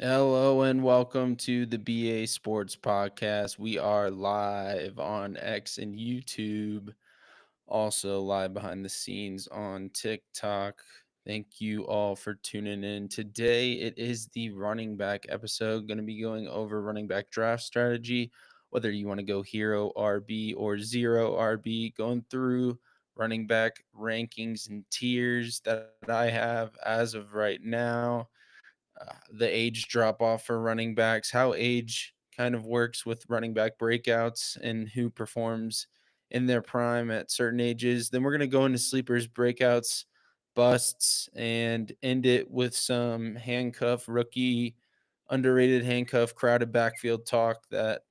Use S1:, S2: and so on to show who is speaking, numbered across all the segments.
S1: Hello and welcome to the BA Sports Podcast. We are live on X and YouTube, also live behind the scenes on TikTok. Thank you all for tuning in. Today it is the running back episode. Going to be going over running back draft strategy, whether you want to go hero RB or zero RB, going through running back rankings and tiers that I have as of right now, the age drop off for running backs, how age kind of works with running back breakouts and who performs in their prime at certain ages. Then we're going to go into sleepers, breakouts, busts, and end it with some handcuff, rookie, underrated handcuff, crowded backfield talk that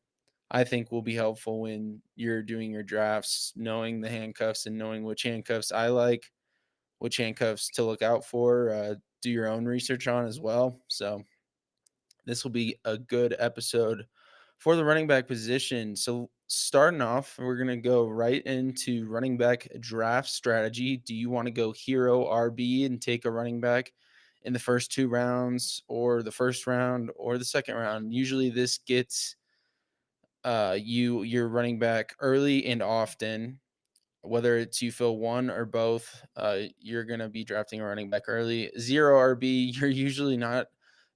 S1: I think will be helpful when you're doing your drafts, knowing the handcuffs and knowing which handcuffs I like, which handcuffs to look out for. Do your own research on as well. So this will be a good episode for the running back position. So, starting off, we're going to go right into running back draft strategy. Do you want to go hero RB and take a running back in the first two rounds, or the first round, or the second round? Usually, this gets your running back early and often. Whether it's you fill one or both, you're going to be drafting a running back early. Zero RB, you're usually not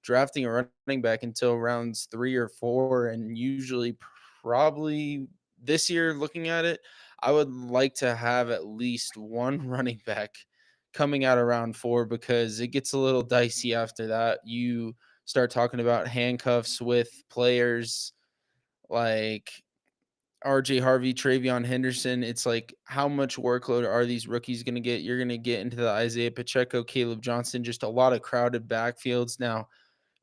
S1: drafting a running back until rounds 3 or 4. And usually, probably this year, looking at it, I would like to have at least one running back coming out of round 4, because it gets a little dicey after that. You start talking about handcuffs with players like RJ Harvey, Travion Henderson. It's like, how much workload are these rookies going to get? You're going to get into the Isaiah Pacheco, Caleb Johnson, just a lot of crowded backfields. Now,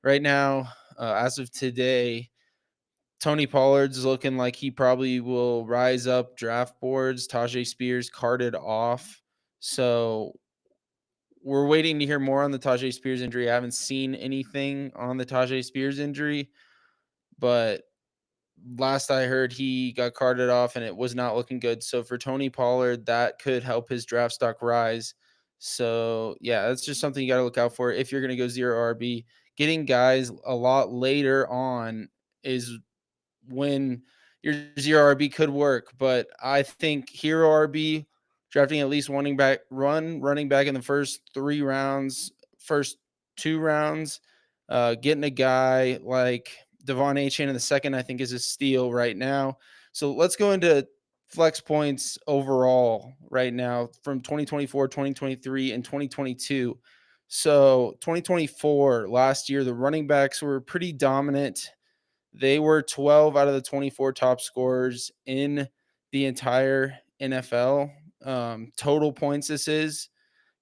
S1: right now, as of today, Tony Pollard's looking like he probably will rise up draft boards. Tajay Spears carted off. So we're waiting to hear more on the Tajay Spears injury. I haven't seen anything on the Tajay Spears injury, but last I heard, he got carted off and it was not looking good. So for Tony Pollard, that could help his draft stock rise. So yeah, that's just something you got to look out for if you're going to go zero RB. Getting guys a lot later on is when your zero RB could work, but I think hero RB, drafting at least running back in the first 3 rounds, first 2 rounds, getting a guy like Devon Achane in the second, I think, is a steal right now. So let's go into flex points overall right now from 2024, 2023, and 2022. So 2024, last year, the running backs were pretty dominant. They were 12 out of the 24 top scorers in the entire NFL. Total points, this is.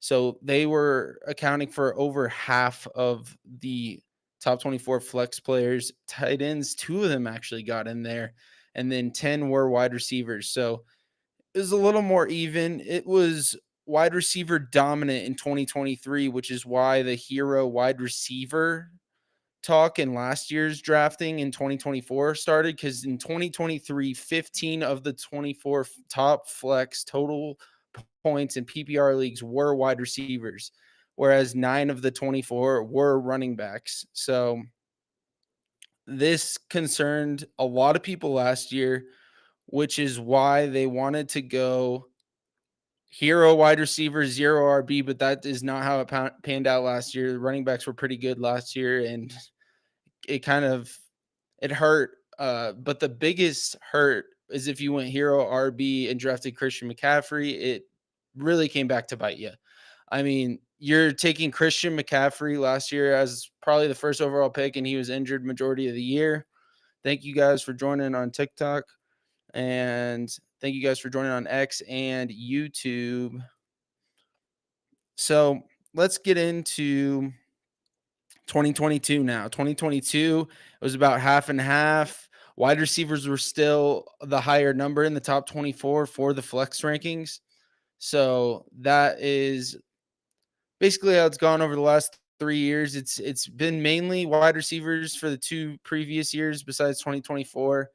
S1: So they were accounting for over half of the top 24 flex players. Tight ends, two of them actually got in there. And then 10 were wide receivers. So it was a little more even. It was wide receiver dominant in 2023, which is why the hero wide receiver talk in last year's drafting in 2024 started, because in 2023, 15 of the 24 top flex total points in PPR leagues were wide receivers, whereas 9 of the 24 were running backs. So this concerned a lot of people last year, which is why they wanted to go hero wide receiver, zero RB, but that is not how it panned out last year. The running backs were pretty good last year, and it kind of it hurt. But the biggest hurt is if you went hero RB and drafted Christian McCaffrey, it really came back to bite you. I mean, you're taking Christian McCaffrey last year as probably the first overall pick, and he was injured majority of the year. Thank you guys for joining on TikTok, and thank you guys for joining on X and YouTube. So let's get into 2022 now. 2022, it was about half and half. Wide receivers were still the higher number in the top 24 for the flex rankings. So that is basically how it's gone over the last 3 years. It's been mainly wide receivers for the 2 previous years besides 2024.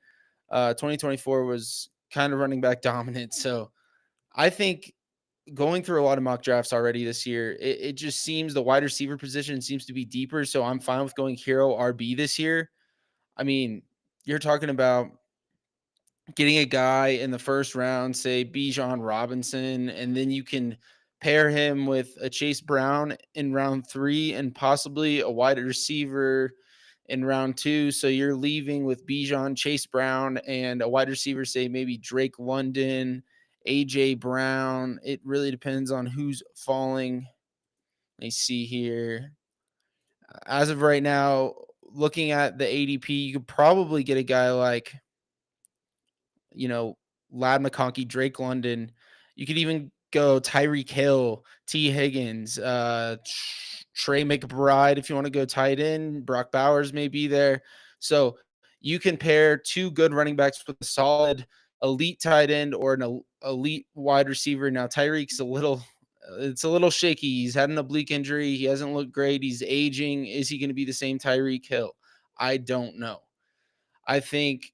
S1: 2024 was kind of running back dominant. So I think going through a lot of mock drafts already this year, it just seems the wide receiver position seems to be deeper. So I'm fine with going hero RB this year. I mean, you're talking about getting a guy in the first round, say Bijan Robinson, and then you can pair him with a Chase Brown in round 3 and possibly a wide receiver in round 2. So you're leaving with Bijan, Chase Brown, and a wide receiver, say maybe Drake London, AJ Brown. It really depends on who's falling. Let me see here. As of right now, looking at the ADP, you could probably get a guy like, you know, Lad McConkey, Drake London. You could even go Tyreek Hill, T. Higgins, Trey McBride if you want to go tight end. Brock Bowers may be there. So you can pair two good running backs with a solid elite tight end or an elite wide receiver. Now Tyreek's it's a little shaky. He's had an oblique injury. He hasn't looked great. He's aging. Is he going to be the same Tyreek Hill? I don't know. I think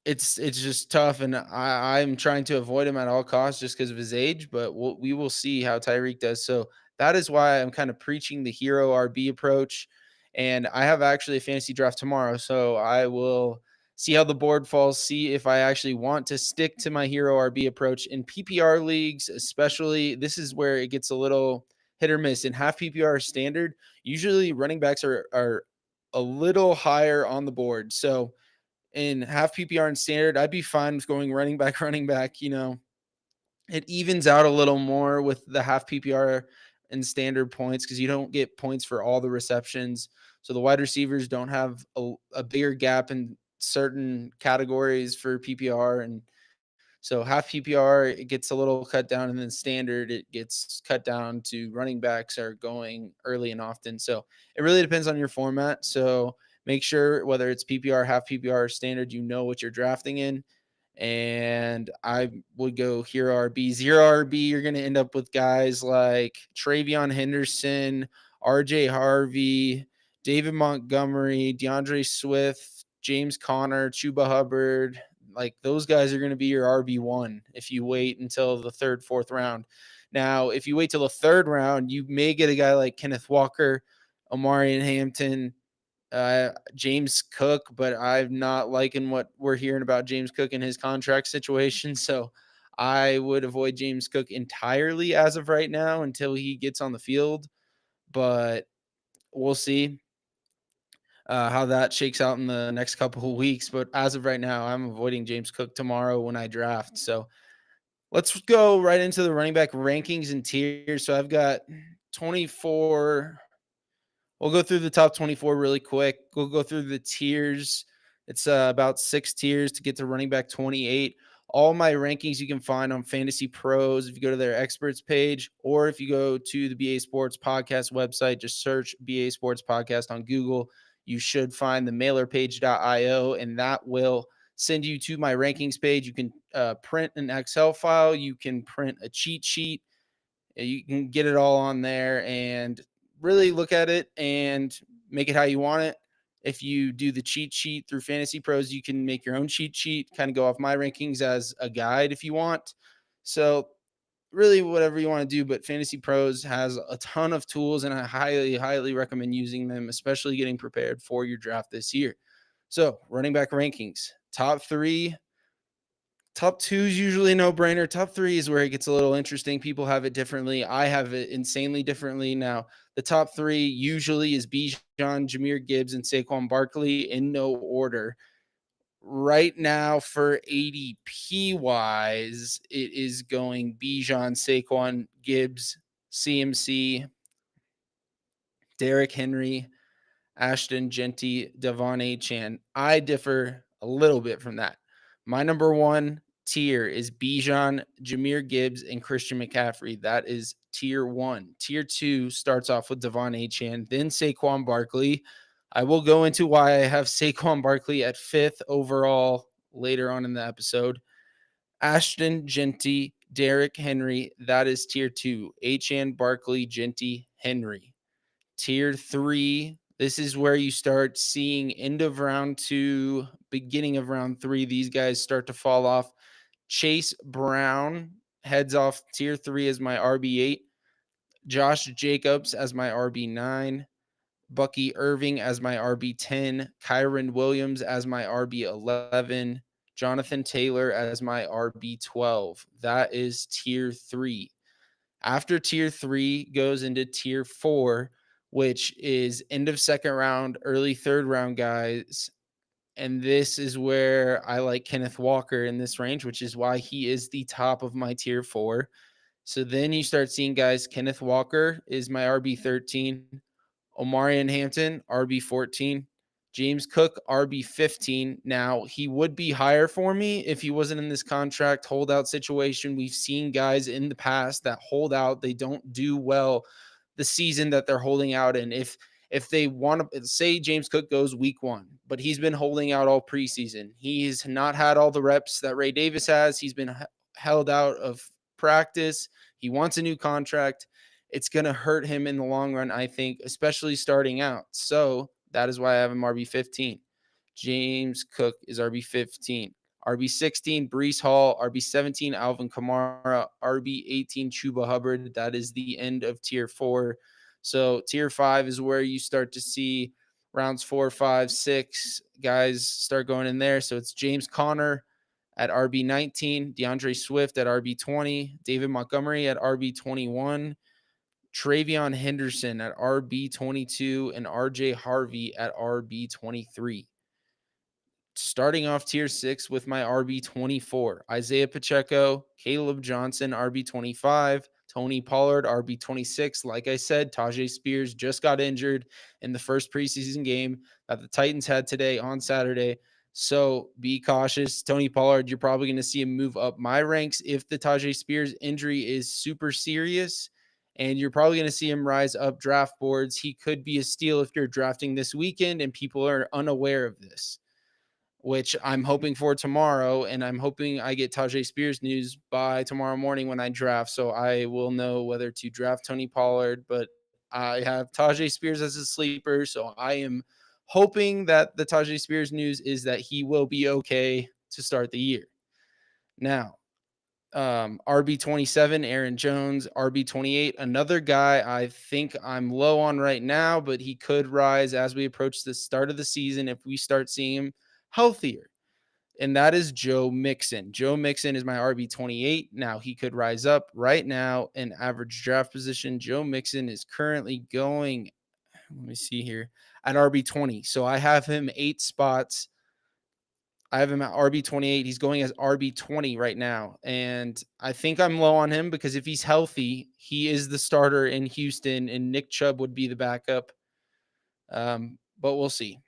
S1: it's just tough, and I'm trying to avoid him at all costs just because of his age. But we will see how Tyreek does. So that is why I'm kind of preaching the hero RB approach. And I have actually a fantasy draft tomorrow, so I will see how the board falls. See if I actually want to stick to my hero RB approach in PPR leagues, especially. This is where it gets a little hit or miss. In half PPR standard, usually running backs are a little higher on the board. So in half PPR and standard, I'd be fine with going running back, running back. It evens out a little more with the half PPR and standard points because you don't get points for all the receptions. So the wide receivers don't have a bigger gap in certain categories for PPR. And so half PPR, it gets a little cut down, and then standard, it gets cut down to running backs are going early and often. So it really depends on your format. So make sure whether it's PPR, half PPR, or standard, you know what you're drafting in. And I would go hero RB. Zero RB, you're going to end up with guys like Travion Henderson, RJ Harvey, David Montgomery, DeAndre Swift, James Conner, Chuba Hubbard. Like those guys are going to be your RB1 if you wait until the third, fourth round. Now, if you wait till the third round, you may get a guy like Kenneth Walker, Omarion Hampton, James Cook, but I'm not liking what we're hearing about James Cook and his contract situation. So I would avoid James Cook entirely as of right now until he gets on the field. But we'll see how that shakes out in the next couple of weeks. But as of right now, I'm avoiding James Cook tomorrow when I draft. So let's go right into the running back rankings and tiers. So I've got 24. We'll go through the top 24 really quick. We'll go through the tiers. It's about 6 tiers to get to running back 28. All my rankings you can find on Fantasy Pros if you go to their experts page, or if you go to the BA Sports Podcast website, just search BA Sports Podcast on Google. You should find the mailerpage.io, and that will send you to my rankings page. You can print an Excel file, you can print a cheat sheet, you can get it all on there and really look at it and make it how you want it. If you do the cheat sheet through Fantasy Pros, you can make your own cheat sheet, kind of go off my rankings as a guide if you want. So, really, whatever you want to do, but Fantasy Pros has a ton of tools, and I highly, highly recommend using them, especially getting prepared for your draft this year. So, running back rankings, top 3. Top 2 is usually no brainer. Top 3 is where it gets a little interesting. People have it differently. I have it insanely differently. Now, the top 3 usually is Bijan, Jahmyr Gibbs, and Saquon Barkley in no order. Right now, for ADP wise, it is going Bijan, Saquon, Gibbs, CMC, Derrick Henry, Ashton Genty, Devon Achane. I differ a little bit from that. My number 1 tier is Bijan, Jahmyr Gibbs, and Christian McCaffrey. That is tier 1. Tier 2 starts off with Devon Achane, then Saquon Barkley. I will go into why I have Saquon Barkley at 5th overall later on in the episode. Ashton Genty, Derrick Henry. That is tier 2. Achane, Barkley, Genty, Henry. Tier 3, this is where you start seeing end of round 2, beginning of round 3, these guys start to fall off. Chase Brown, heads off tier 3 as my RB8, Josh Jacobs as my RB9, Bucky Irving as my RB10, Kyron Williams as my RB11, Jonathan Taylor as my RB12. That is tier 3. After tier 3 goes into tier 4, which is end of second round, early third round guys. And this is where I like Kenneth Walker in this range, which is why he is the top of my tier 4. So then you start seeing guys. Kenneth Walker is my RB13, Omarion Hampton, RB14, James Cook, RB15. Now, he would be higher for me if he wasn't in this contract holdout situation. We've seen guys in the past that hold out, they don't do well the season that they're holding out in. If they want to say James Cook goes week 1, but he's been holding out all preseason. He's not had all the reps that Ray Davis has. He's been held out of practice. He wants a new contract. It's going to hurt him in the long run, I think, especially starting out. So that is why I have him RB15. James Cook is RB15. RB16, Brees Hall. RB17, Alvin Kamara. RB18, Chuba Hubbard. That is the end of tier 4. So tier 5 is where you start to see rounds 4, 5, 6 guys start going in there. So it's James Conner at RB19, DeAndre Swift at RB20, David Montgomery at RB21, Travion Henderson at RB22, and RJ Harvey at RB23. Starting off tier 6 with my RB24, Isaiah Pacheco, Caleb Johnson, RB25, Tony Pollard, RB26. Like I said, Tajay Spears just got injured in the first preseason game that the Titans had today on Saturday. So be cautious. Tony Pollard, you're probably going to see him move up my ranks if the Tajay Spears injury is super serious. And you're probably going to see him rise up draft boards. He could be a steal if you're drafting this weekend and people are unaware of this, which I'm hoping for tomorrow. And I'm hoping I get Tajay Spears news by tomorrow morning when I draft. So I will know whether to draft Tony Pollard, but I have Tajay Spears as a sleeper. So I am hoping that the Tajay Spears news is that he will be okay to start the year. Now, RB27, Aaron Jones, RB28, another guy I think I'm low on right now, but he could rise as we approach the start of the season if we start seeing him healthier. And that is Joe Mixon. Joe Mixon is my RB28. Now he could rise up right now in average draft position. Joe Mixon is currently going, let me see here, at RB20. So I have him 8 spots. I have him at RB28. He's going as RB20 right now. And I think I'm low on him because if he's healthy, he is the starter in Houston and Nick Chubb would be the backup. But we'll see.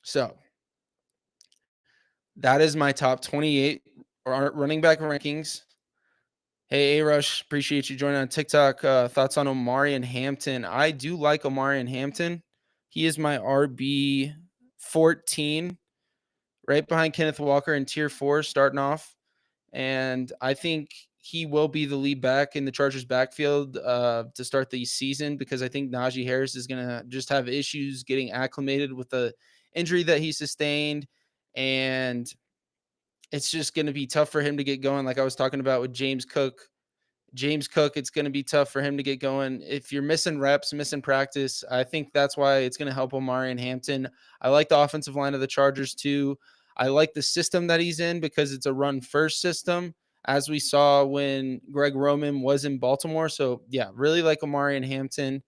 S1: So that is my top 28 running back rankings. Hey, A-Rush, appreciate you joining on TikTok. Thoughts on Omarion Hampton? I do like Omarion Hampton. He is my RB 14, right behind Kenneth Walker in tier 4 starting off. And I think he will be the lead back in the Chargers backfield to start the season because I think Najee Harris is going to just have issues getting acclimated with the injury that he sustained. And it's just going to be tough for him to get going. Like I was talking about with James Cook, it's going to be tough for him to get going. If you're missing reps, missing practice, I think that's why it's going to help Omarion Hampton. I like the offensive line of the Chargers too. I like the system that he's in because it's a run-first system, as we saw when Greg Roman was in Baltimore. So, yeah, really like Omarion Hampton.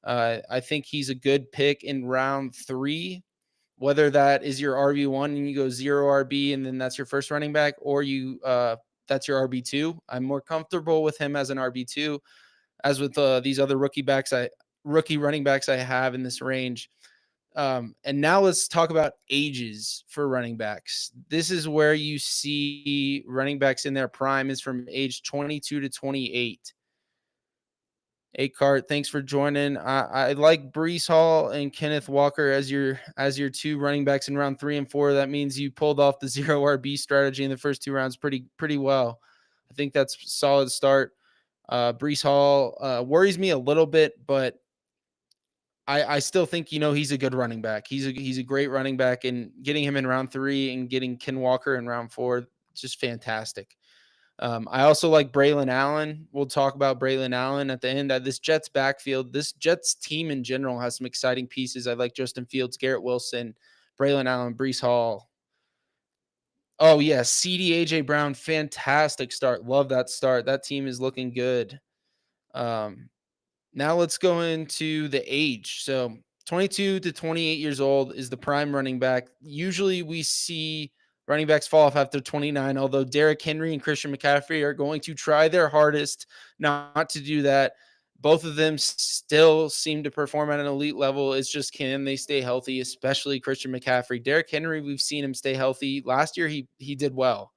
S1: I think he's a good pick in round 3, whether that is your RB1 and you go 0 RB and then that's your first running back, or you that's your RB2. I'm more comfortable with him as an RB2, as with these other rookie running backs I have in this range. And now let's talk about ages for running backs. This is where you see running backs in their prime is from age 22 to 28. Cart, thanks for joining. I like Brees Hall and Kenneth Walker as your 2 running backs in round 3 and 4. That means you pulled off the 0 RB strategy in the first 2 rounds pretty well. I think that's a solid start. Brees Hall worries me a little bit, but I still think he's a good running back. He's a great running back, and getting him in round 3 and getting Ken Walker in round 4, just fantastic. I also like Braylon Allen. We'll talk about Braylon Allen at the end. This Jets backfield, this Jets team in general has some exciting pieces. I like Justin Fields, Garrett Wilson, Braylon Allen, Brees Hall. Oh, yeah, CD AJ Brown, fantastic start. Love that start. That team is looking good. Um, Now let's go into the age. So 22 to 28 years old is the prime running back. Usually we see running backs fall off after 29, although Derrick Henry and Christian McCaffrey are going to try their hardest not to do that. Both of them still seem to perform at an elite level. It's just, can they stay healthy, especially Christian McCaffrey? Derrick Henry, we've seen him stay healthy. Last year he did well,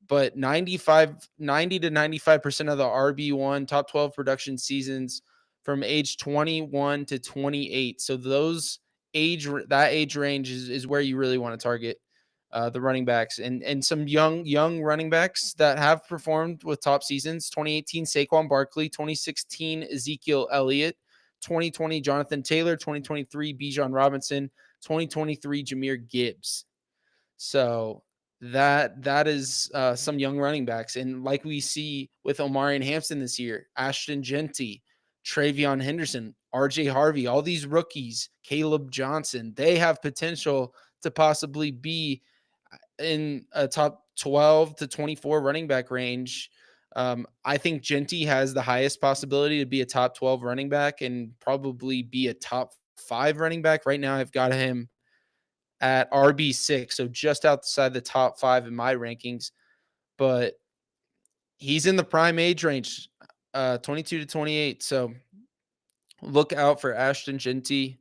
S1: but 90 to 95% of the RB1 top 12 production seasons from age 21 to 28. So that age range is where you really want to target the running backs, and some young running backs that have performed with top seasons. 2018 Saquon Barkley, 2016 Ezekiel Elliott, 2020 Jonathan Taylor, 2023 Bijan Robinson, 2023 Jahmyr Gibbs. So that is some young running backs, and like we see with Omarion Hampton this year, Ashton Genty, Travion Henderson, RJ Harvey, all these rookies, Caleb Johnson, they have potential to possibly be in a top 12 to 24 running back range. I think Genty has the highest possibility to be a top 12 running back and probably be a top 5 running back. Right now, I've got him at RB6, so just outside the top 5 in my rankings, but he's in the prime age range, 22 to 28. So look out for Ashton Genty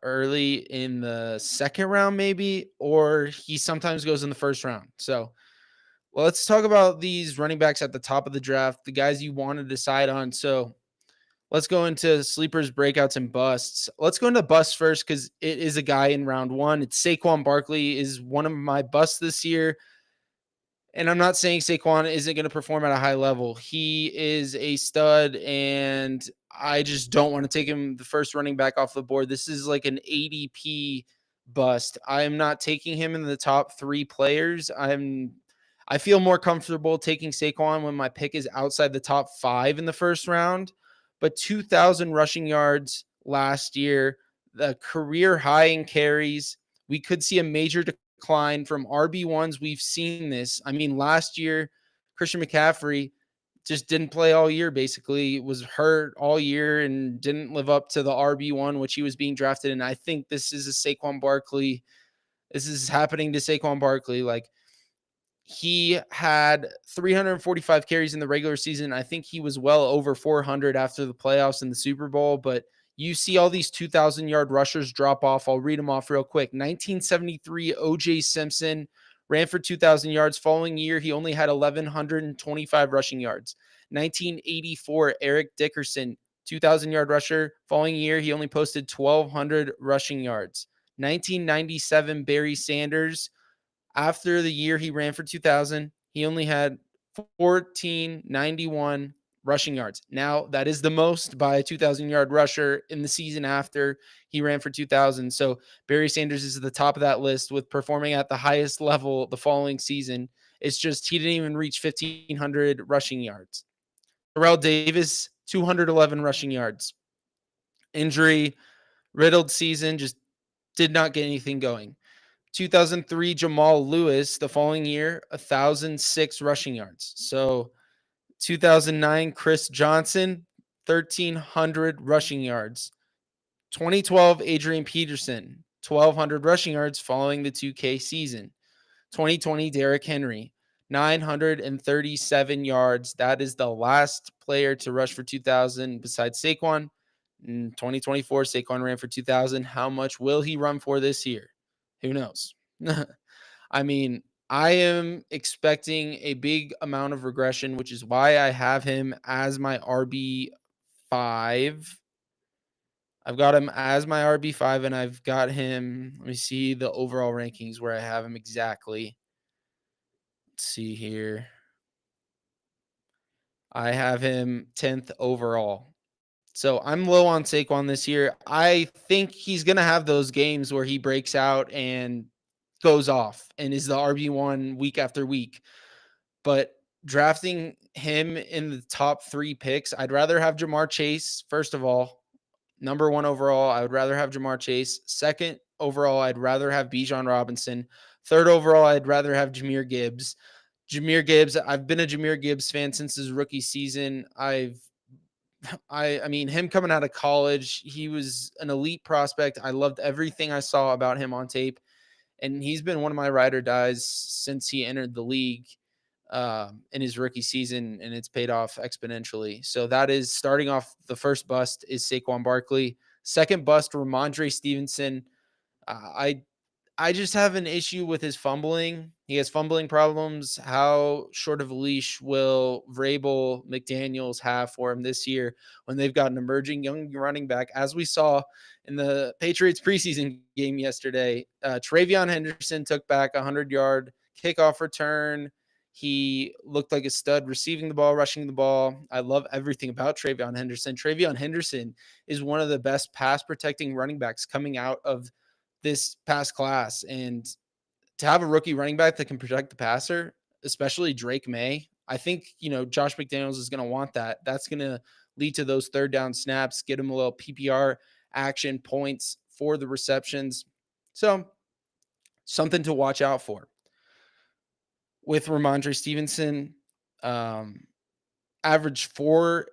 S1: early in the second round, maybe, or he sometimes goes in the first round. So let's talk about these running backs at the top of the draft, the guys you want to decide on. So let's go into sleepers, breakouts, and busts. Let's go into busts first because it is a guy in round one. It's Saquon Barkley is one of my busts this year. And I'm not saying Saquon isn't going to perform at a high level. He is a stud, and I just don't want to take him the first running back off the board. This is like an ADP bust. I am not taking him in the top 3 players. I feel more comfortable taking Saquon when my pick is outside the top 5 in the first round. But 2,000 rushing yards last year, the career high in carries. We could see a major decline from RB1s. We've seen this. I mean, last year, Christian McCaffrey just didn't play all year, basically, was hurt all year and didn't live up to the RB1, which he was being drafted. And I think this is a Saquon Barkley. This is happening to Saquon Barkley. Like, he had 345 carries in the regular season. I think he was well over 400 after the playoffs and the Super Bowl, but you see all these 2,000-yard rushers drop off. I'll read them off real quick. 1973, O.J. Simpson ran for 2,000 yards. Following year, he only had 1,125 rushing yards. 1984, Eric Dickerson, 2,000-yard rusher. Following year, he only posted 1,200 rushing yards. 1997, Barry Sanders, after the year he ran for 2,000, he only had 1,491 rushing yards. Now, that is the most by a 2,000-yard rusher in the season after he ran for 2,000. So Barry Sanders is at the top of that list with performing at the highest level the following season. It's just he didn't even reach 1,500 rushing yards. Terrell Davis, 211 rushing yards. Injury riddled season, just did not get anything going. 2003 Jamal Lewis, the following year, 1,006 rushing yards. So 2009 Chris Johnson, 1,300 rushing yards. 2012 Adrian Peterson, 1,200 rushing yards following the 2K season. 2020 Derrick Henry, 937 yards. That is the last player to rush for 2,000 besides Saquon. In 2024, Saquon ran for 2,000. How much will he run for this year? Who knows? I mean, I am expecting a big amount of regression, which is why I have him as my RB5. I've got him as my RB5, and I've got him. Let me see the overall rankings where I have him exactly. Let's see here. I have him 10th overall. So I'm low on Saquon this year. I think he's going to have those games where he breaks out and goes off and is the RB1 week after week. But drafting him in the top 3 picks, I'd rather have Jamar Chase, first of all. Number 1 overall, I would rather have Jamar Chase. Second overall, I'd rather have Bijan Robinson. Third overall, I'd rather have Jahmyr Gibbs. Jahmyr Gibbs, I've been a Jahmyr Gibbs fan since his rookie season. I mean, him coming out of college, he was an elite prospect. I loved everything I saw about him on tape, and he's been one of my ride or dies since he entered the league in his rookie season, and it's paid off exponentially. So that is starting off. The first bust is Saquon Barkley. Second bust, Ramondre Stevenson. I I just have an issue with his fumbling. He has fumbling problems. How short of a leash will Vrabel McDaniels have for him this year when they've got an emerging young running back, as we saw in the Patriots preseason game yesterday? Travion Henderson took back a 100-yard kickoff return. He looked like a stud receiving the ball, rushing the ball. I love everything about Travion Henderson. Travion Henderson is one of the best pass protecting running backs coming out of this past class. And to have a rookie running back that can protect the passer, especially Drake May, I think, Josh McDaniels is going to want that. That's going to lead to those third down snaps, get him a little PPR action points for the receptions. So something to watch out for. With Ramondre Stevenson, average 4.0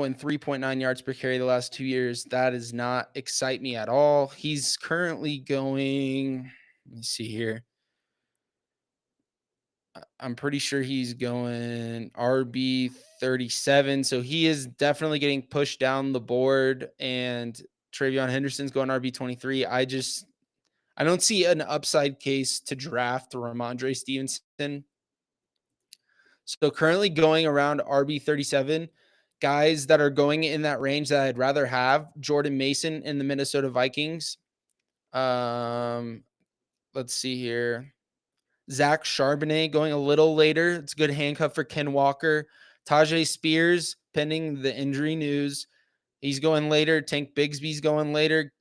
S1: and 3.9 yards per carry the last 2 years. That does not excite me at all. He's currently going, let me see here. I'm pretty sure he's going RB 37. So he is definitely getting pushed down the board. And Travion Henderson's going RB 23. I don't see an upside case to draft Ramondre Stevenson. So currently going around RB 37, guys that are going in that range that I'd rather have: Jordan Mason in the Minnesota Vikings. Let's see here. Zach Charbonnet going a little later. It's a good handcuff for Ken Walker. Tajay Spears, pending the injury news, he's going later. Tank Bigsby's going later.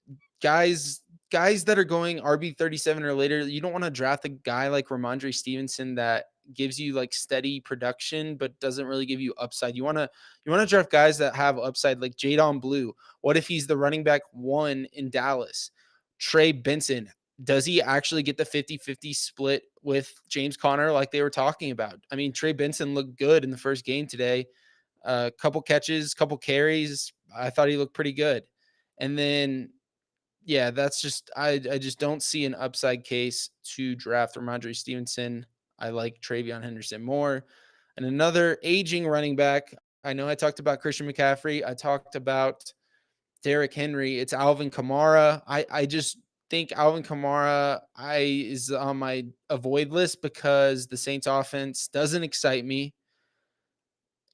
S1: Guys that are going RB 37 or later, you don't want to draft a guy like Ramondre Stevenson that gives you like steady production but doesn't really give you upside. You want to draft guys that have upside, like Jadon Blue. What if he's the running back 1 in Dallas? Trey Benson, does he actually get the 50-50 split with James Conner like they were talking about? I mean, Trey Benson looked good in the first game today. A couple catches, couple carries. I thought he looked pretty good. And then, yeah, that's just, I just don't see an upside case to draft Ramondre Stevenson. I like Travion Henderson more. And another aging running back, I know I talked about Christian McCaffrey. I talked about Derrick Henry. It's Alvin Kamara. I just think Alvin Kamara is on my avoid list because the Saints offense doesn't excite me.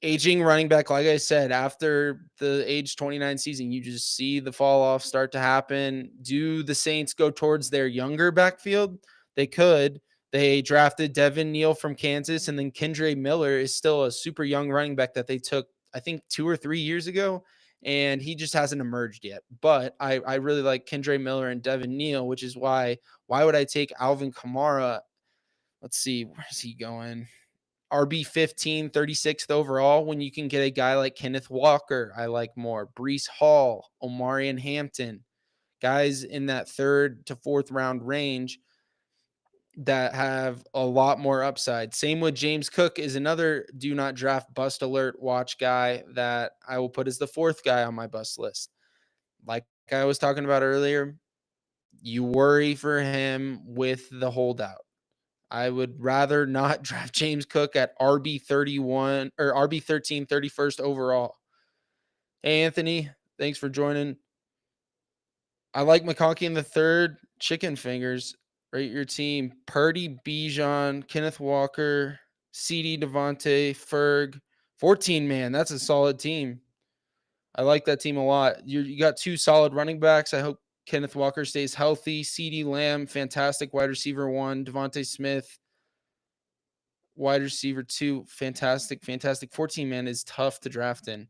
S1: Aging running back, like I said, after the age 29 season, you just see the fall off start to happen. Do the Saints go towards their younger backfield? They could. They drafted Devin Neal from Kansas, and then Kendre Miller is still a super young running back that they took, I think, 2 or 3 years ago, and he just hasn't emerged yet. But I really like Kendre Miller and Devin Neal, which is why would I take Alvin Kamara? Let's see, where's he going? RB 15, 36th overall, when you can get a guy like Kenneth Walker, I like more. Breece Hall, Omarion Hampton, guys in that 3rd to 4th round range that have a lot more upside. Same with James Cook, is another do not draft bust alert watch guy that I will put as the 4th guy on my bust list. Like I was talking about earlier, you worry for him with the holdout. I would rather not draft James Cook at RB 31 or RB 13, 31st overall. Hey, Anthony, thanks for joining. I like McConkey in the 3rd. Chicken fingers. Rate your team. Purdy, Bijan, Kenneth Walker, CD, Devontae, Ferg. 14 man. That's a solid team. I like that team a lot. You got 2 solid running backs. I hope Kenneth Walker stays healthy. CD Lamb, fantastic wide receiver 1. Devontae Smith, wide receiver 2, fantastic. 14 man is tough to draft in.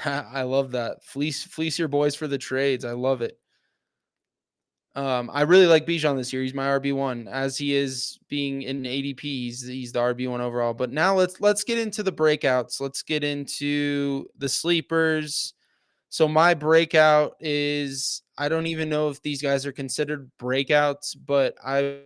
S1: I love that. Fleece your boys for the trades. I love it. I really like Bijan this year. He's my RB1 as he is being in ADP. He's the RB1 overall. But now let's get into the breakouts. Let's get into the sleepers. So my breakout is, I don't even know if these guys are considered breakouts, but I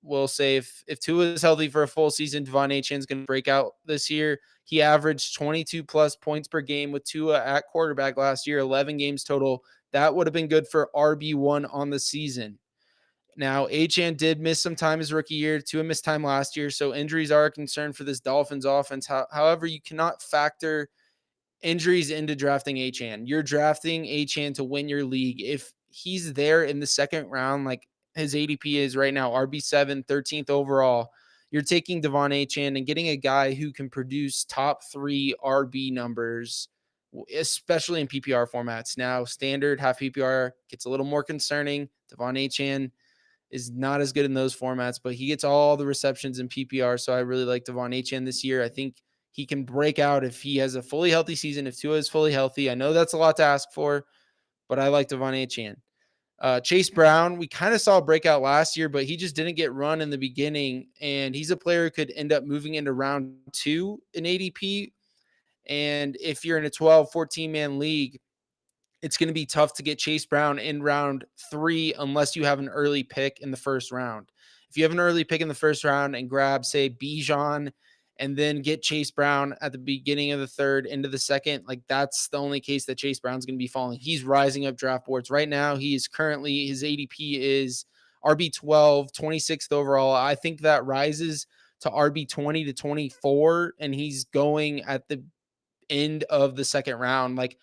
S1: will say if Tua is healthy for a full season, Devon Achane's going to break out this year. He averaged 22 plus points per game with Tua at quarterback last year, 11 games total. That would have been good for RB1 on the season. Now, Achane did miss some time his rookie year. Tua missed time last year, so injuries are a concern for this Dolphins offense. However, you cannot factor injuries into drafting Achane. You're drafting Achane to win your league. If he's there in the second round, like his ADP is right now, RB7, 13th overall, you're taking Devon Achane and getting a guy who can produce top 3 RB numbers, especially in PPR formats. Now, standard half PPR gets a little more concerning. Devon Achane is not as good in those formats, but he gets all the receptions in PPR. So I really like Devon Achane this year. I think he can break out if he has a fully healthy season, if Tua is fully healthy. I know that's a lot to ask for, but I like Devon Achane. Chase Brown, we kind of saw a breakout last year, but he just didn't get run in the beginning. And he's a player who could end up moving into round 2 in ADP. And if you're in a 12, 14-man league, it's going to be tough to get Chase Brown in round 3 unless you have an early pick in the first round. If you have an early pick in the first round and grab, say, Bijan and then get Chase Brown at the beginning of the third into the second, like that's the only case that Chase Brown's going to be falling. He's rising up draft boards. Right now, he is currently, his ADP is RB12, 26th overall. I think that rises to RB20 to 24, and he's going at the end of the second round. Like,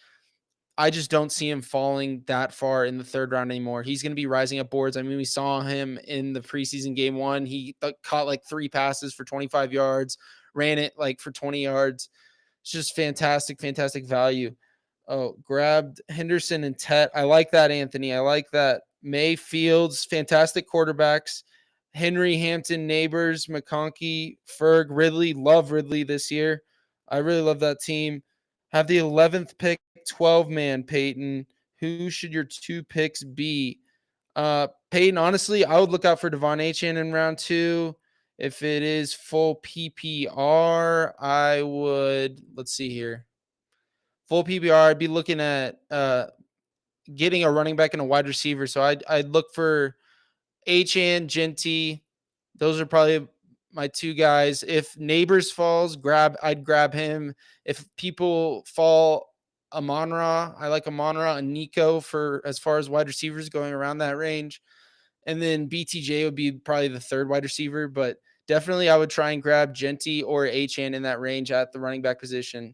S1: I just don't see him falling that far in the third round anymore. He's going to be rising up boards. I mean, we saw him in the preseason game 1. He caught like 3 passes for 25 yards, ran it like for 20 yards. It's just fantastic, fantastic value. Oh, grabbed Henderson and Tet. I like that, Anthony. I like that. Mayfield's fantastic quarterbacks. Henry, Hampton, Neighbors, McConkey, Ferg, Ridley. Love Ridley this year. I really love that team. Have the 11th pick, 12-man, Peyton. Who should your 2 picks be? Peyton, honestly, I would look out for Devon Achane in round 2. If it is full PPR, I would, let's see here. Full PPR, I'd be looking at getting a running back and a wide receiver. So I'd look for Achane, Genty. Those are probably my 2 guys. If Neighbors falls, I'd grab him. If people fall, Amon-Ra, I like Amon-Ra and Nico for as far as wide receivers going around that range. And then BTJ would be probably the 3rd wide receiver, but definitely I would try and grab Genty or Achane in that range at the running back position.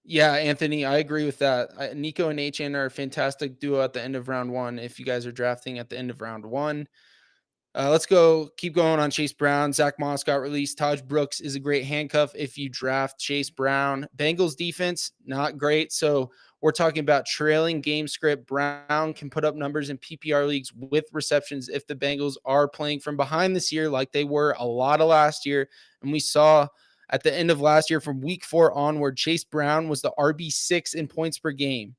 S1: Yeah, Anthony, I agree with that. Nico and Achane are a fantastic duo at the end of round 1 if you guys are drafting at the end of round 1. Let's keep going on Chase Brown. Zach Moss got released. Taj Brooks is a great handcuff if you draft Chase Brown. Bengals defense, not great. So we're talking about trailing game script. Brown can put up numbers in PPR leagues with receptions if the Bengals are playing from behind this year like they were a lot of last year. And we saw at the end of last year from week 4 onward, Chase Brown was the RB6 in points per game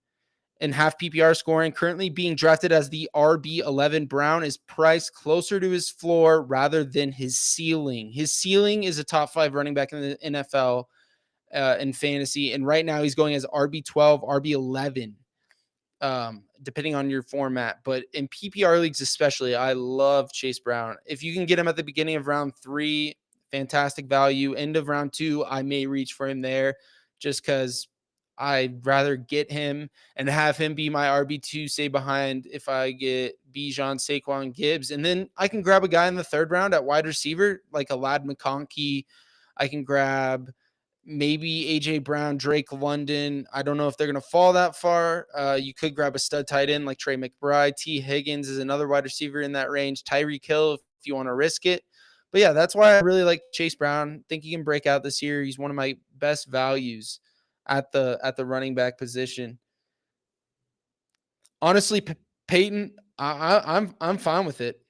S1: and half PPR scoring, currently being drafted as the RB11. Brown is priced closer to his floor rather than his ceiling. His ceiling is a top 5 running back in the NFL in fantasy, and right now he's going as RB12, RB11, depending on your format. But in PPR leagues especially, I love Chase Brown. If you can get him at the beginning of round 3, fantastic value. End of round 2, I may reach for him there just because I'd rather get him and have him be my RB2, say behind if I get Bijan, Saquon, Gibbs. And then I can grab a guy in the 3rd round at wide receiver, like a Ladd McConkey. I can grab maybe A.J. Brown, Drake London. I don't know if they're going to fall that far. You could grab a stud tight end like Trey McBride. T. Higgins is another wide receiver in that range. Tyreek Hill if you want to risk it. But yeah, that's why I really like Chase Brown. Think he can break out this year. He's one of my best values at the running back position. Honestly, Peyton, I'm fine with it.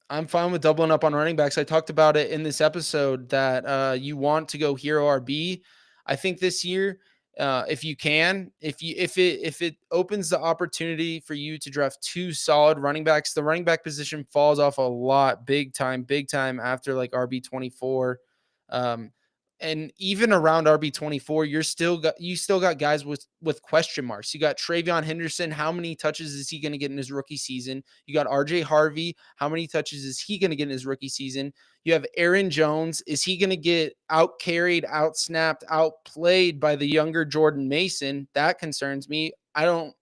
S1: I'm fine with doubling up on running backs. I talked about it in this episode that you want to go hero RB. I think this year If you can, if it opens the opportunity for you to draft two solid running backs, the running back position falls off a lot, big time after like RB 24. Um, and even around RB 24, you still got guys with question marks. You got Travion Henderson. How many touches is he going to get in his rookie season? You got RJ Harvey. How many touches is he going to get in his rookie season? You have Aaron Jones. Is he going to get out carried, out snapped, outplayed by the younger Jordan Mason? That concerns me. I'm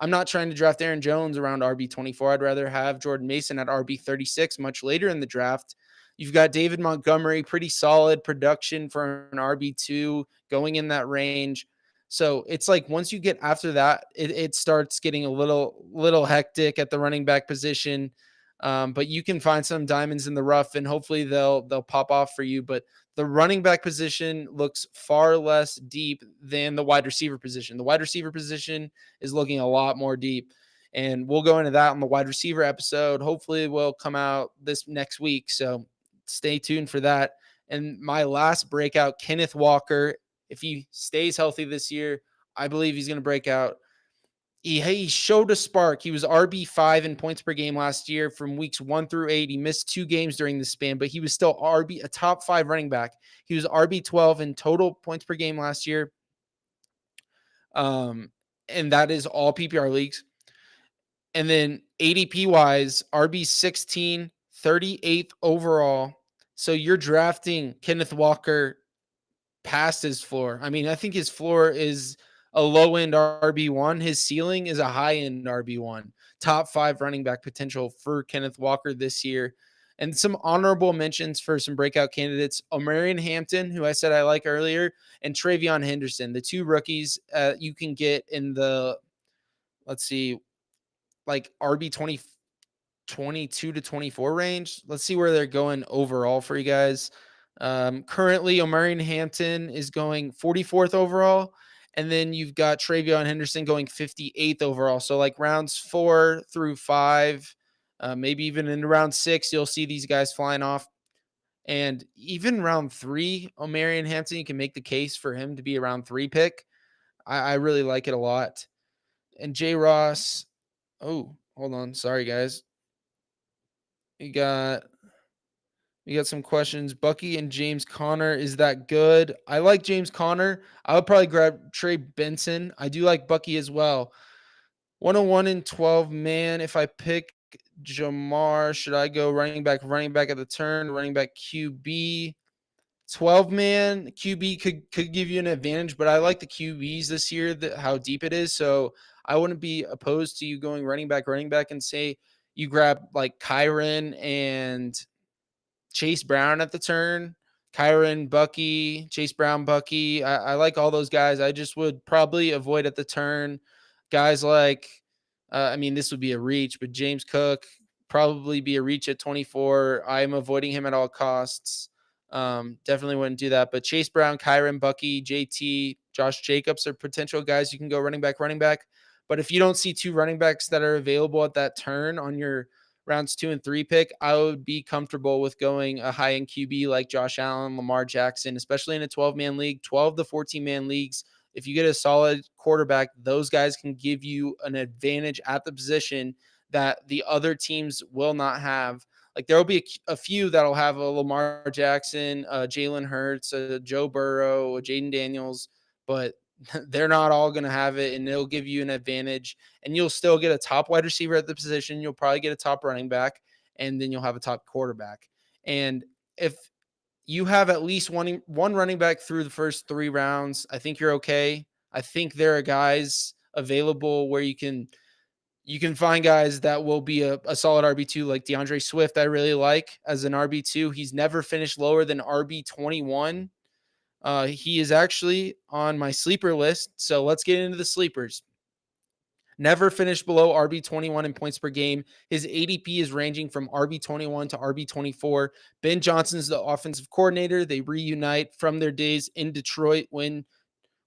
S1: not trying to draft Aaron Jones around RB 24. I'd rather have Jordan Mason at RB 36 much later in the draft. You've got David Montgomery, pretty solid production for an RB2 going in that range. So it's like once you get after that, it starts getting a little hectic at the running back position. But you can find some diamonds in the rough, and hopefully they'll pop off for you. But the running back position looks far less deep than the wide receiver position. The wide receiver position is looking a lot more deep. And we'll go into that on the wide receiver episode. Hopefully, it will come out this next week. So stay tuned for that. And my last breakout, Kenneth Walker. If he stays healthy this year, I believe he's going to break out. He showed a spark. He was RB5 in points per game last year from weeks 1 through 8. He missed 2 games during the span, but he was still a top 5 running back. He was RB12 in total points per game last year. And that is all PPR leagues. And then ADP wise, RB16, 38th overall. So you're drafting Kenneth Walker past his floor. I mean, I think his floor is a low end RB1. His ceiling is a high end RB1. Top 5 running back potential for Kenneth Walker this year. And some honorable mentions for some breakout candidates: Omarion Hampton, who I said I like earlier, and Travion Henderson, the 2 rookies you can get in the, let's see, like RB 22 to 24 range. Let's see where they're going overall for you guys. Currently, Omarion Hampton is going 44th overall. And then you've got Travion Henderson going 58th overall. So, like rounds 4 through 5, maybe even in round 6, you'll see these guys flying off. And even round 3, Omarion Hampton, you can make the case for him to be a round 3 pick. I really like it a lot. And J. Ross. Oh, hold on. Sorry, guys. We got some questions. Bucky and James Conner, is that good? I like James Conner. I would probably grab Trey Benson. I do like Bucky as well. 101 and 12, man. If I pick Jamar, should I go running back at the turn, running back QB? 12 man QB could give you an advantage, but I like the QBs this year, how deep it is. So I wouldn't be opposed to you going running back, and say you grab like Kyron and Chase Brown at the turn. Kyron, Bucky, Chase Brown, Bucky. I like all those guys. I just would probably avoid at the turn guys like, I mean, this would be a reach, but James Cook probably be a reach at 24. I'm avoiding him at all costs. Definitely wouldn't do that. But Chase Brown, Kyron, Bucky, JT, Josh Jacobs are potential guys you can go running back. But if you don't see 2 running backs that are available at that turn on your rounds 2 and 3 pick, I would be comfortable with going a high end QB like Josh Allen, Lamar Jackson, especially in a 12-man league, 12 to 14-man leagues. If you get a solid quarterback, those guys can give you an advantage at the position that the other teams will not have. Like there will be a few that'll have a Lamar Jackson, Jalen Hurts, Joe Burrow, Jaden Daniels, but they're not all going to have it, and it'll give you an advantage. And you'll still get a top wide receiver at the position. You'll probably get a top running back, and then you'll have a top quarterback. And if you have at least one running back through the first 3 rounds, I think you're okay. I think there are guys available where you can find guys that will be a solid RB2, like DeAndre Swift. I really like as an RB2. He's never finished lower than RB21. He is actually on my sleeper list. So let's get into the sleepers. Never finished below RB21 in points per game. His ADP is ranging from RB21 to RB24. Ben Johnson's the offensive coordinator. They reunite from their days in Detroit when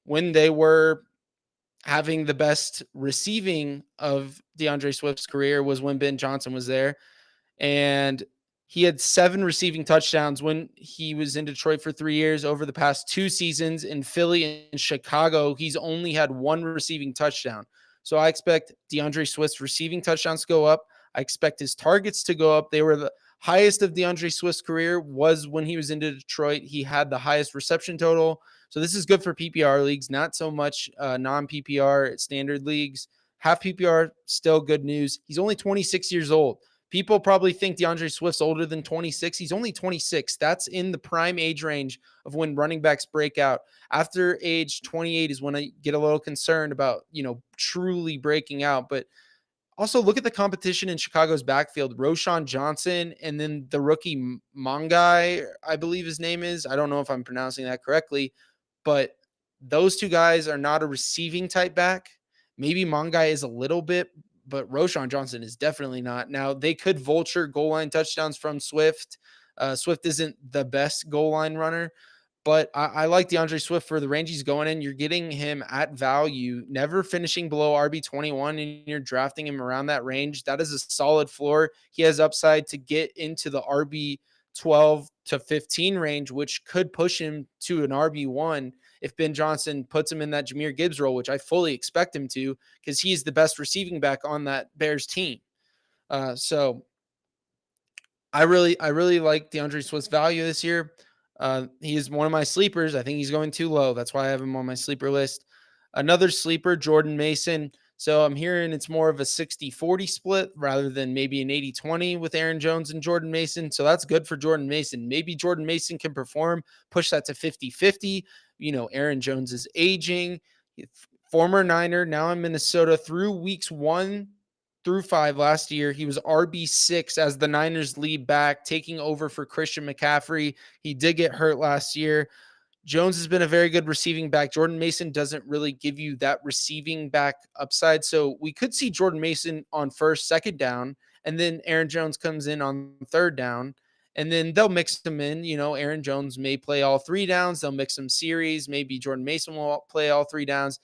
S1: they were having the best receiving of DeAndre Swift's career was when Ben Johnson was there. And He had 7 receiving touchdowns when he was in Detroit for 3 years. Over the past 2 seasons in Philly and Chicago, he's only had 1 receiving touchdown. So I expect DeAndre Swift's receiving touchdowns to go up. I expect his targets to go up. They were the highest of DeAndre Swift's career was when he was in Detroit. He had the highest reception total. So this is good for PPR leagues, not so much non-PPR standard leagues. Half PPR, still good news. He's only 26 years old. People probably think DeAndre Swift's older than 26. He's only 26. That's in the prime age range of when running backs break out. After age 28 is when I get a little concerned about, truly breaking out. But also look at the competition in Chicago's backfield. Roschon Johnson and then the rookie Mongai, I believe his name is. I don't know if I'm pronouncing that correctly, but those two guys are not a receiving type back. Maybe Mongai is a little bit, but Roschon Johnson is definitely not. Now, they could vulture goal line touchdowns from Swift. Swift isn't the best goal line runner, but I like DeAndre Swift for the range he's going in. You're getting him at value, never finishing below RB21, and you're drafting him around that range. That is a solid floor. He has upside to get into the RB12 to 15 range, which could push him to an RB1 if Ben Johnson puts him in that Jahmyr Gibbs role, which I fully expect him to, because he's the best receiving back on that Bears team. So I really like DeAndre Swift's value this year. He is one of my sleepers. I think he's going too low. That's why I have him on my sleeper list. Another sleeper, Jordan Mason. So I'm hearing it's more of a 60-40 split rather than maybe an 80-20 with Aaron Jones and Jordan Mason. So that's good for Jordan Mason. Maybe Jordan Mason can perform, push that to 50-50. Aaron Jones is aging. Former Niner, now in Minnesota through weeks 1 through 5 last year. He was RB6 as the Niners lead back, taking over for Christian McCaffrey. He did get hurt last year. Jones has been a very good receiving back. Jordan Mason doesn't really give you that receiving back upside. So we could see Jordan Mason on first, second down, and then Aaron Jones comes in on third down. And then they'll mix them in. Aaron Jones may play all 3 downs. They'll mix some series. Maybe Jordan Mason will play all 3 downs.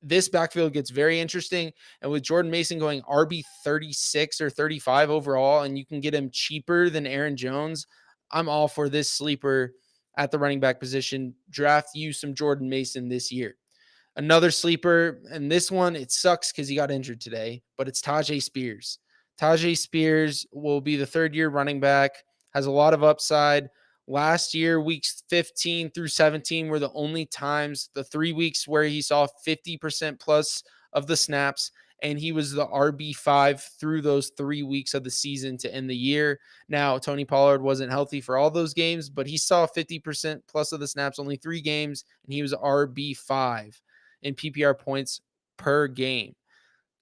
S1: This backfield gets very interesting. And with Jordan Mason going RB 36 or 35 overall, and you can get him cheaper than Aaron Jones, I'm all for this sleeper at the running back position. Draft you some Jordan Mason this year. Another sleeper, and this one, it sucks because he got injured today, but it's Tyjae Spears. Tyjae Spears will be the third-year running back, has a lot of upside. Last year, weeks 15 through 17 were the only times, the 3 weeks where he saw 50% plus of the snaps, and he was the RB5 through those 3 weeks of the season to end the year. Now, Tony Pollard wasn't healthy for all those games, but he saw 50% plus of the snaps, only 3 games, and he was RB5 in PPR points per game.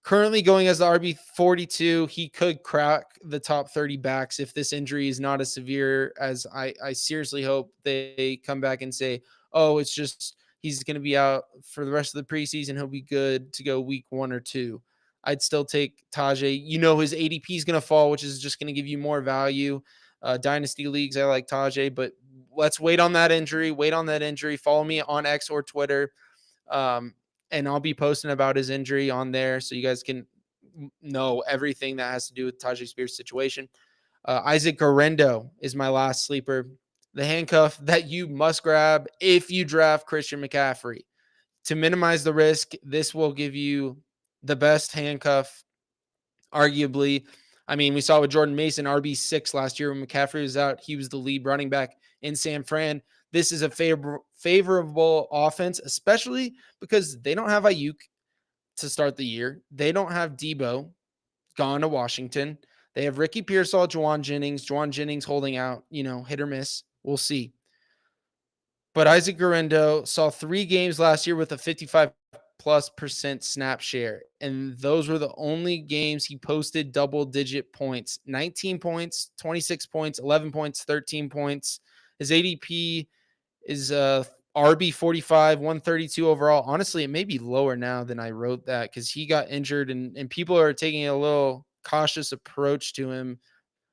S1: Currently going as the RB42, he could crack the top 30 backs if this injury is not as severe as I seriously hope they come back and say, oh, it's just he's going to be out for the rest of the preseason. He'll be good to go week 1 or 2. I'd still take Tyjae. His ADP is going to fall, which is just going to give you more value. Dynasty leagues, I like Tyjae, but let's wait on that injury. Follow me on X or Twitter. And I'll be posting about his injury on there so you guys can know everything that has to do with Tyjae Spears' situation. Isaac Guerendo is my last sleeper. The handcuff that you must grab if you draft Christian McCaffrey. To minimize the risk, this will give you the best handcuff, arguably. I mean, we saw with Jordan Mason, RB6 last year when McCaffrey was out. He was the lead running back in San Fran. This is a favorable offense, especially because they don't have Ayuk to start the year. They don't have Debo gone to Washington. They have Ricky Pearsall, Juwan Jennings. Juwan Jennings holding out, hit or miss. We'll see. But Isaac Guerendo saw 3 games last year with a 55+% snap share. And those were the only games he posted double-digit points. 19 points, 26 points, 11 points, 13 points. His ADP is RB 45, 132 overall. Honestly, it may be lower now than I wrote that because he got injured and people are taking a little cautious approach to him.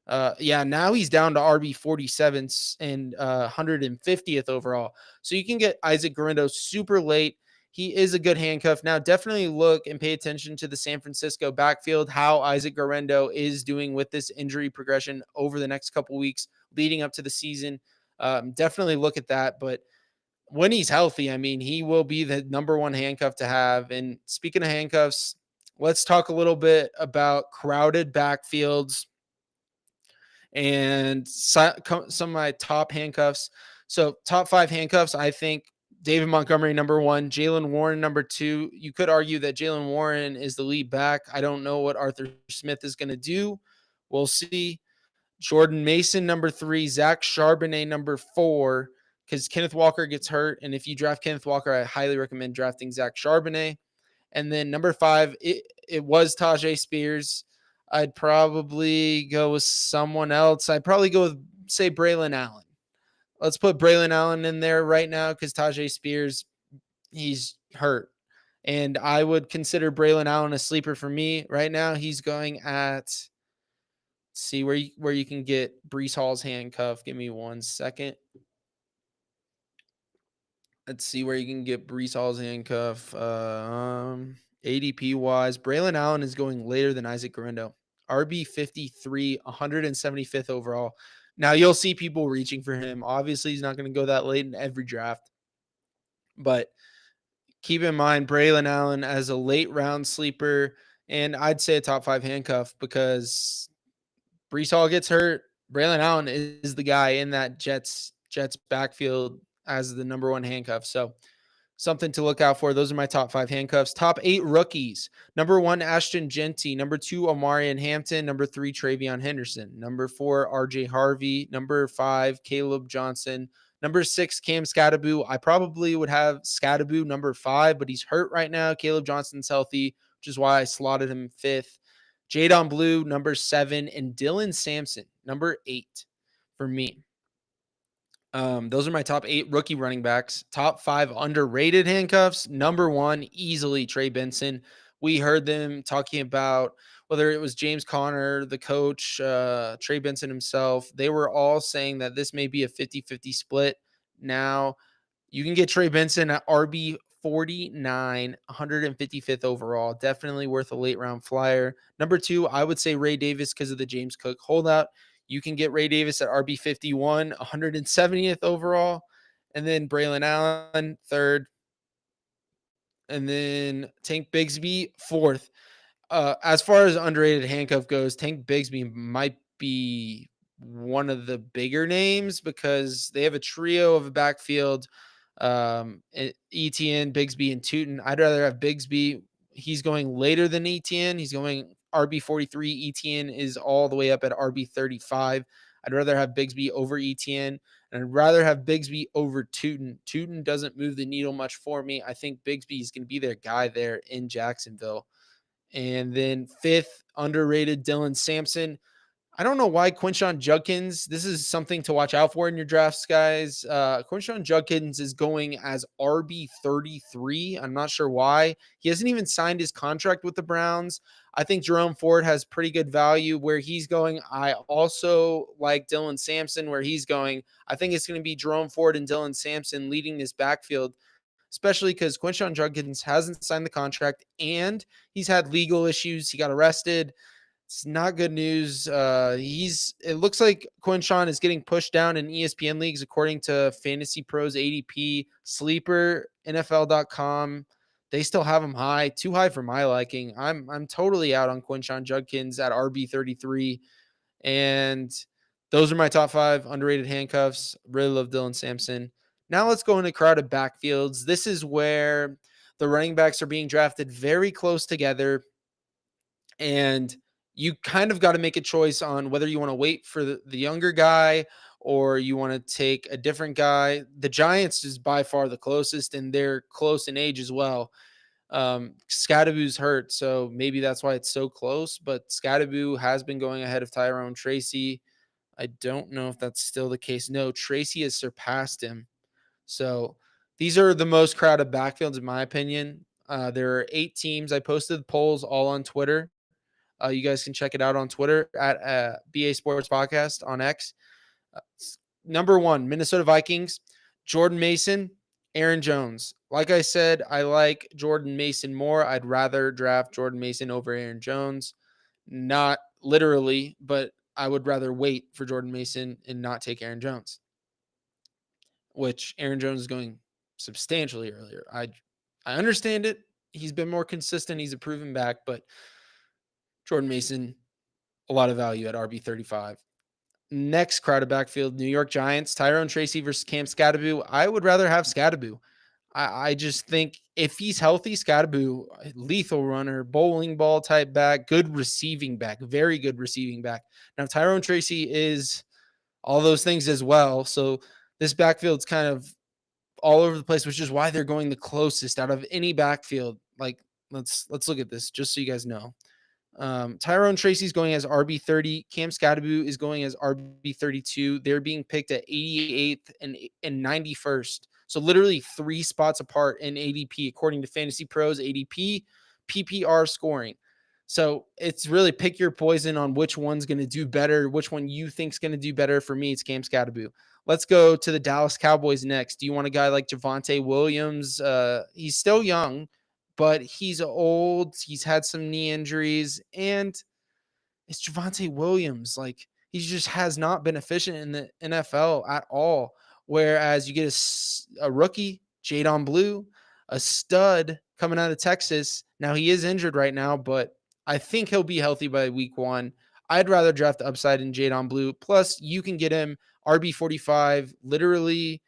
S1: Now he's down to RB 47 and 150th overall. So you can get Isaac Guerendo super late. he is a good handcuff. Now, definitely look and pay attention to the San Francisco backfield, how Isaac Guerrero is doing with this injury progression over the next couple weeks leading up to the season. Definitely look at that. But when he's healthy, I mean, he will be the number one handcuff to have. And speaking of handcuffs, let's talk a little bit about crowded backfields and some of my top handcuffs. So, top 5 handcuffs, I think David Montgomery, number 1, Jaylen Warren, number 2. You could argue that Jaylen Warren is the lead back. I don't know what Arthur Smith is going to do. We'll see. Jordan Mason, number 3, Zach Charbonnet, number 4, because Kenneth Walker gets hurt. And if you draft Kenneth Walker, I highly recommend drafting Zach Charbonnet. And then number 5, it was Tajay Spears. I'd probably go with someone else. I'd probably go with, say, Braylon Allen. Let's put Braylon Allen in there right now because Tajay Spears, he's hurt. And I would consider Braylon Allen a sleeper for me right now. He's going at, see where you can get Breece Hall's handcuff. Give me 1 second. Let's see where you can get Breece Hall's handcuff. ADP wise, Braylon Allen is going later than Isaac Guerrero. RB 53, 175th overall. Now you'll see people reaching for him. Obviously, he's not going to go that late in every draft. But keep in mind Braylon Allen as a late round sleeper, and I'd say a top 5 handcuff because Breece Hall gets hurt. Braylon Allen is the guy in that Jets backfield as the number 1 handcuff. So something to look out for. Those are my top 5 handcuffs. Top 8 rookies. Number 1, Ashton Jeanty. Number 2, Omarion Hampton. Number 3, Travion Henderson. Number 4, RJ Harvey. Number 5, Caleb Johnson. Number 6, Cam Skattebo. I probably would have Skattebo number 5, but he's hurt right now. Caleb Johnson's healthy, which is why I slotted him 5th. Jadon Blue, number 7, and Dylan Sampson, number 8 for me. Those are my top 8 rookie running backs. Top 5 underrated handcuffs. Number 1, easily Trey Benson. We heard them talking about whether it was James Conner, the coach, Trey Benson himself. They were all saying that this may be a 50-50 split. Now, you can get Trey Benson at RB 49, 155th overall. Definitely worth a late round flyer. Number 2, I would say Ray Davis because of the James Cook holdout. You can get Ray Davis at RB 51, 170th overall. And then Braylon Allen, 3rd. And then Tank Bigsby, 4th. As far as underrated handcuff goes, Tank Bigsby might be one of the bigger names because they have a trio of a backfield. Etienne, Bigsby, and Tootin. I'd rather have Bigsby. He's going later than Etienne. He's going RB 43. Etienne is all the way up at RB 35. I'd rather have Bigsby over Etienne, and I'd rather have Bigsby over Tootin. Tootin doesn't move the needle much for me. I think Bigsby is going to be their guy there in Jacksonville. And then 5th, underrated Dylan Sampson. I don't know why Quinshon Judkins. This is something to watch out for in your drafts, guys. Quinshon Judkins is going as RB 33. I'm not sure why. He hasn't even signed his contract with the Browns. I think Jerome Ford has pretty good value where he's going. I also like Dylan Sampson where he's going. I think it's going to be Jerome Ford and Dylan Sampson leading this backfield, especially because Quinshon Judkins hasn't signed the contract and he's had legal issues. He got arrested. It's not good news. It looks like Quinshon is getting pushed down in ESPN leagues according to Fantasy Pros ADP, Sleeper, NFL.com. They still have him high, too high for my liking. I'm totally out on Quinshon Judkins at RB 33, and those are my top 5 underrated handcuffs. Really love Dylan Sampson. Now let's go into crowded backfields. This is where the running backs are being drafted very close together, and you kind of got to make a choice on whether you want to wait for the younger guy or you want to take a different guy. The Giants is by far the closest, and they're close in age as well. Skattebo's hurt, so maybe that's why it's so close, but Skattebo has been going ahead of Tyrone Tracy. I don't know if that's still the case. No, Tracy has surpassed him. So these are the most crowded backfields, in my opinion. There are 8 teams. I posted the polls all on Twitter. You guys can check it out on Twitter at BA Sports Podcast on X. Number 1, Minnesota Vikings, Jordan Mason, Aaron Jones. Like I said, I like Jordan Mason more. I'd rather draft Jordan Mason over Aaron Jones. Not literally, but I would rather wait for Jordan Mason and not take Aaron Jones, which Aaron Jones is going substantially earlier. I understand it. He's been more consistent. He's a proven back, but Jordan Mason, a lot of value at RB35. Next crowded backfield, New York Giants, Tyrone Tracy versus Cam Scatterboo. I would rather have Scatterboo. I just think if he's healthy, Scatterboo, lethal runner, bowling ball type back, good receiving back, very good receiving back. Now, Tyrone Tracy is all those things as well. So this backfield's kind of all over the place, which is why they're going the closest out of any backfield. Like, let's look at this just so you guys know. Tyrone Tracy's going as RB30. Cam Scatterboo is going as RB32. They're being picked at 88th and 91st. So literally 3 spots apart in ADP, according to Fantasy Pros ADP, PPR scoring. So it's really pick your poison on which one's going to do better, which one you think's going to do better. For me, it's Cam Scatterboo. Let's go to the Dallas Cowboys next. Do you want a guy like Javonte Williams? He's still young, but he's old. He's had some knee injuries, and it's Javonte Williams. Like, he just has not been efficient in the NFL at all. Whereas you get a rookie, Jadon Blue, a stud coming out of Texas. Now, he is injured right now, but I think he'll be healthy by week 1. I'd rather draft the upside in Jadon Blue. Plus, you can get him RB45, literally,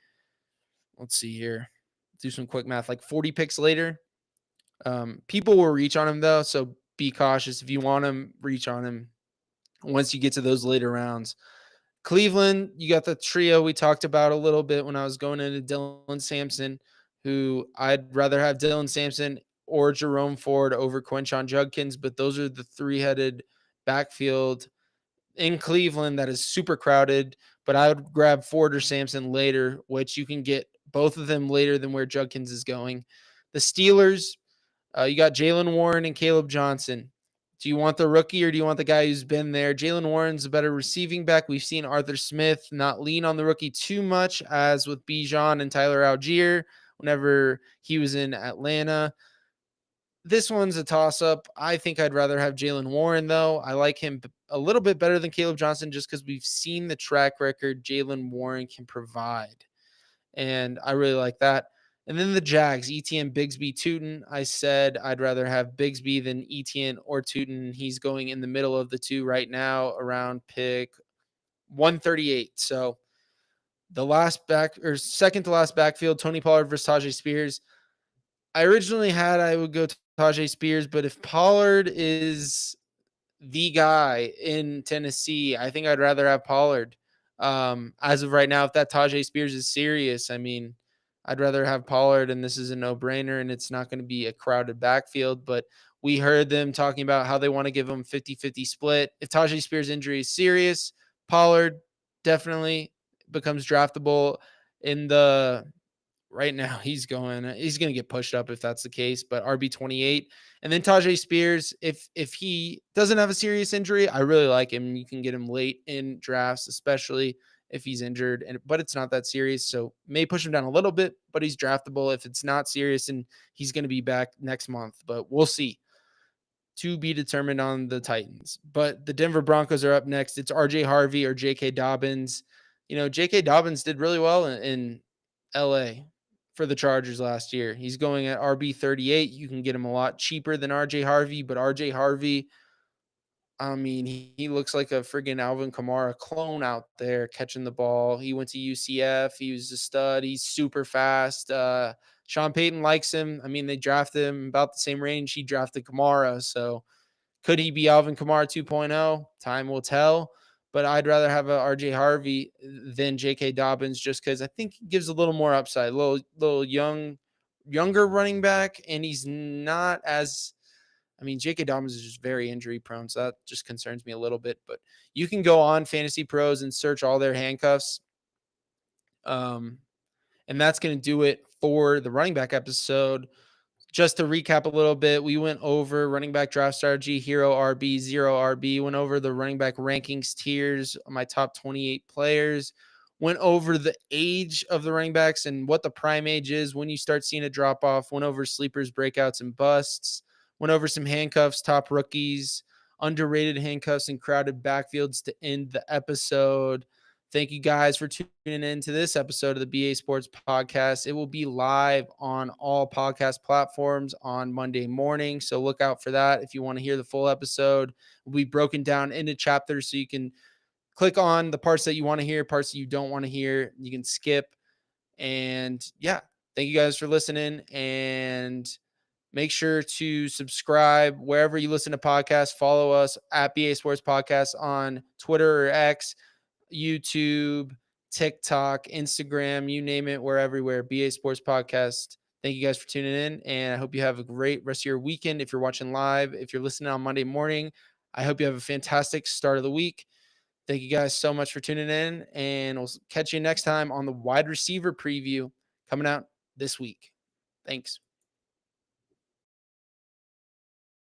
S1: let's see here, do some quick math, like 40 picks later. People will reach on him, though, so be cautious. If you want him, reach on him once you get to those later rounds. Cleveland, you got the trio we talked about a little bit when I was going into Dylan Sampson, who I'd rather have Dylan Sampson or Jerome Ford over Quinshon Judkins, but those are the three-headed backfield in Cleveland that is super crowded. But I would grab Ford or Sampson later, which you can get both of them later than where Judkins is going. The Steelers, you got Jaylen Warren and Caleb Johnson. Do you want the rookie or do you want the guy who's been there? Jaylen Warren's a better receiving back. We've seen Arthur Smith not lean on the rookie too much, as with Bijan and Tyler Algier whenever he was in Atlanta. This one's a toss-up. I think I'd rather have Jaylen Warren, though. I like him a little bit better than Caleb Johnson just because we've seen the track record Jaylen Warren can provide. And I really like that. And then the Jags, Etienne, Bigsby, Tootin. I said I'd rather have Bigsby than Etienne or Tootin. He's going in the middle of the two right now, around pick 138. So the second to last backfield, Tony Pollard versus Tajay Spears. I originally had I would go to Tajay Spears, but if Pollard is the guy in Tennessee, I think I'd rather have Pollard. As of right now, if that Tajay Spears is serious, I mean, I'd rather have Pollard, and this is a no-brainer, and it's not going to be a crowded backfield. But we heard them talking about how they want to give him 50-50 split. If Tajay Spears' injury is serious, Pollard definitely becomes draftable in the right now. He's going to get pushed up if that's the case, but RB28. And then Tajay Spears, if he doesn't have a serious injury, I really like him. You can get him late in drafts, especially if he's injured, but it's not that serious. So may push him down a little bit, but he's draftable if it's not serious, and he's going to be back next month, but we'll see. To be determined on the Titans. But the Denver Broncos are up next. It's RJ Harvey or J.K. Dobbins. You know, J.K. Dobbins did really well in L.A. for the Chargers last year. He's going at RB38. You can get him a lot cheaper than RJ Harvey, but RJ Harvey, I mean, he looks like a friggin' Alvin Kamara clone out there catching the ball. He went to UCF. He was a stud. He's super fast. Sean Payton likes him. I mean, they drafted him about the same range he drafted Kamara. So could he be Alvin Kamara 2.0? Time will tell. But I'd rather have a RJ Harvey than J.K. Dobbins just because I think he gives a little more upside, little younger running back, and he's not as – I mean, J.K. Dobbins is just very injury prone, so that just concerns me a little bit. But you can go on Fantasy Pros and search all their handcuffs. And that's going to do it for the running back episode. Just to recap a little bit, we went over running back draft strategy, hero RB, zero RB, went over the running back rankings tiers, my top 28 players. went over the age of the running backs and what the prime age is when you start seeing a drop off, went over sleepers, breakouts, and busts, went over some handcuffs, top rookies, underrated handcuffs, and crowded backfields to end the episode. Thank you guys for tuning in to this episode of the BA Sports Podcast. It will be live on all podcast platforms on Monday morning. So look out for that. If you want to hear the full episode, will be broken down into chapters so you can click on the parts that you want to hear, parts that you don't want to hear. You can skip. And yeah, thank you guys for listening. And make sure to subscribe wherever you listen to podcasts. Follow us at BA Sports Podcast on Twitter or X, YouTube, TikTok, Instagram, you name it, we're everywhere. BA Sports Podcast. Thank you guys for tuning in. And I hope you have a great rest of your weekend. If you're watching live, if you're listening on Monday morning, I hope you have a fantastic start of the week. Thank you guys so much for tuning in, and we'll catch you next time on the wide receiver preview coming out this week. Thanks.